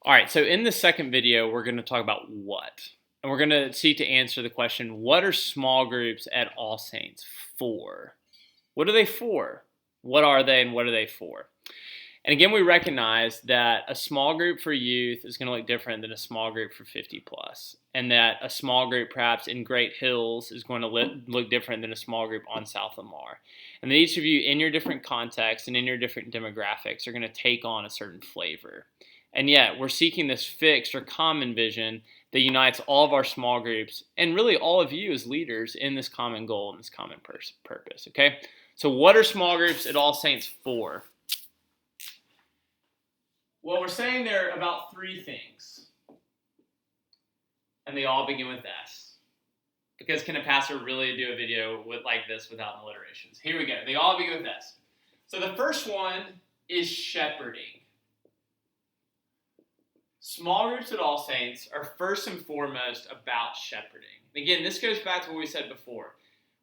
All right, so in the second video, we're going to talk about what. And we're going to seek to answer the question, what are small groups at All Saints for? What are they for? What are they and what are they for? And again, we recognize that a small group for youth is going to look different than a small group for 50 plus. And that a small group perhaps in Great Hills is going to look different than a small group on South Lamar. And that each of you in your different contexts and in your different demographics are going to take on a certain flavor. And yet, we're seeking this fixed or common vision that unites all of our small groups and really all of you as leaders in this common goal and this common purpose, okay? So what are small groups at All Saints for? Well, we're saying there are about three things, and they all begin with S. Because can a pastor really do a video like this without alliterations? Here we go. They all begin with S. So the first one is shepherding. Small groups at All Saints are first and foremost about shepherding. Again, this goes back to what we said before.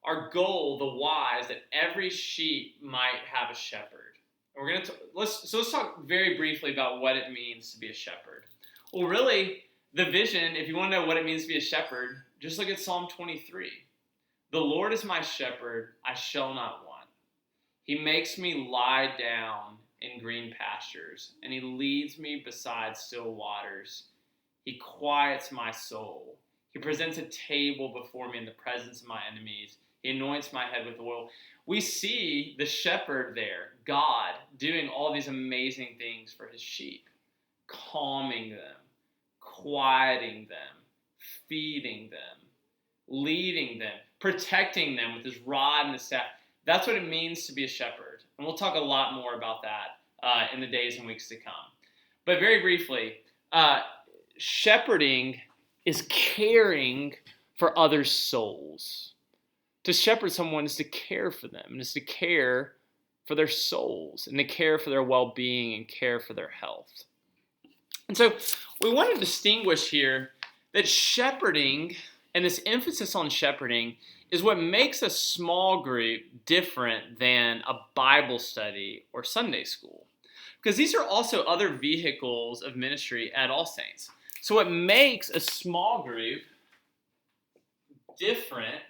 Our goal, the why, is that every sheep might have a shepherd. And we're going to let's talk very briefly about what it means to be a shepherd. Well, really, the vision, if you want to know what it means to be a shepherd, just look at Psalm 23. The Lord is my shepherd, I shall not want. He makes me lie down in green pastures, and he leads me beside still waters. He quiets my soul. He presents a table before me in the presence of my enemies. He anoints my head with oil. We see the shepherd there, God, doing all these amazing things for his sheep, calming them, quieting them, feeding them, leading them, protecting them with his rod and his staff. That's what it means to be a shepherd. And we'll talk a lot more about that in the days and weeks to come. But very briefly, shepherding is caring for other souls. To shepherd someone is to care for them, and is to care for their souls, and to care for their well-being, and care for their health. And so we want to distinguish here that shepherding, and this emphasis on shepherding, is what makes a small group different than a Bible study or Sunday school. Because these are also other vehicles of ministry at All Saints. So what makes a small group different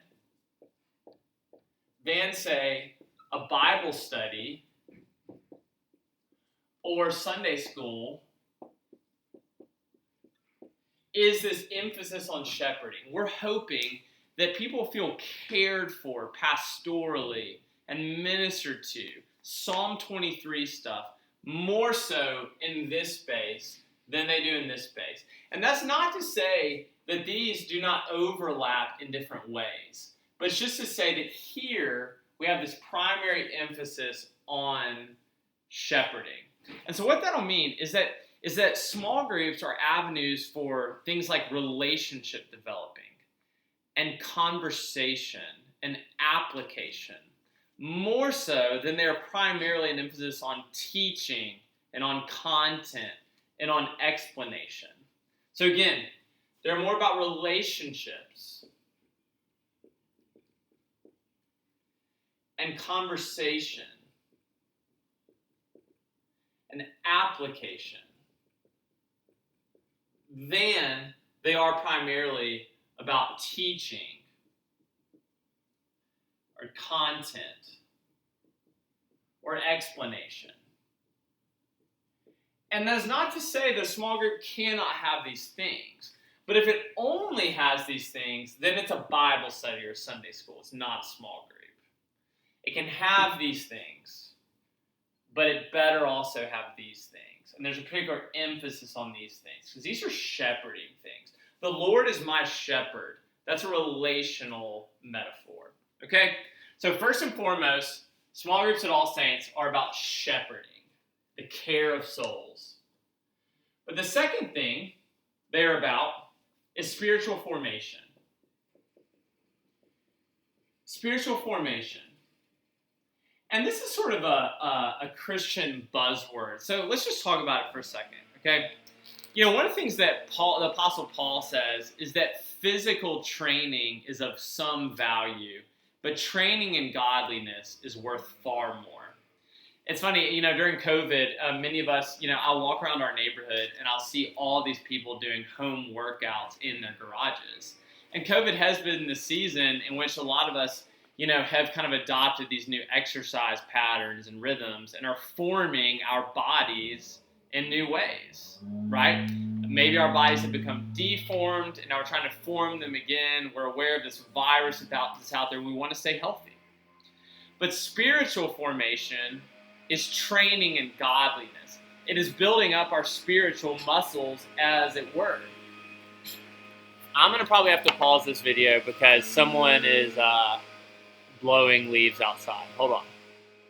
than, say, a Bible study or Sunday school is this emphasis on shepherding. We're hoping that people feel cared for pastorally and ministered to, Psalm 23 stuff, more so in this space than they do in this space. And that's not to say that these do not overlap in different ways. But it's just to say that here we have this primary emphasis on shepherding. And so what that'll mean is that small groups are avenues for things like relationship developing and conversation and application, more so than they're primarily an emphasis on teaching and on content and on explanation. So again, they're more about relationships and conversation and application than they are primarily about teaching or content or explanation. And that's not to say that a small group cannot have these things. But if it only has these things, then it's a Bible study or Sunday school. It's not a small group. It can have these things, but it better also have these things. And there's a particular emphasis on these things, because these are shepherding things. The Lord is my shepherd. That's a relational metaphor. Okay? So first and foremost, small groups at All Saints are about shepherding, the care of souls. But the second thing they're about is spiritual formation. Spiritual formation. And this is sort of a Christian buzzword. So let's just talk about it for a second, okay? You know, one of the things that the Apostle Paul says is that physical training is of some value, but training in godliness is worth far more. It's funny, during COVID, many of us, I'll walk around our neighborhood and I'll see all these people doing home workouts in their garages. And COVID has been the season in which a lot of us, have kind of adopted these new exercise patterns and rhythms and are forming our bodies in new ways, right? Maybe our bodies have become deformed and now we're trying to form them again. We're aware of this virus that's out there. We want to stay healthy. But spiritual formation is training in godliness. It is building up our spiritual muscles, as it were. I'm going to probably have to pause this video because someone is blowing leaves outside. Hold on.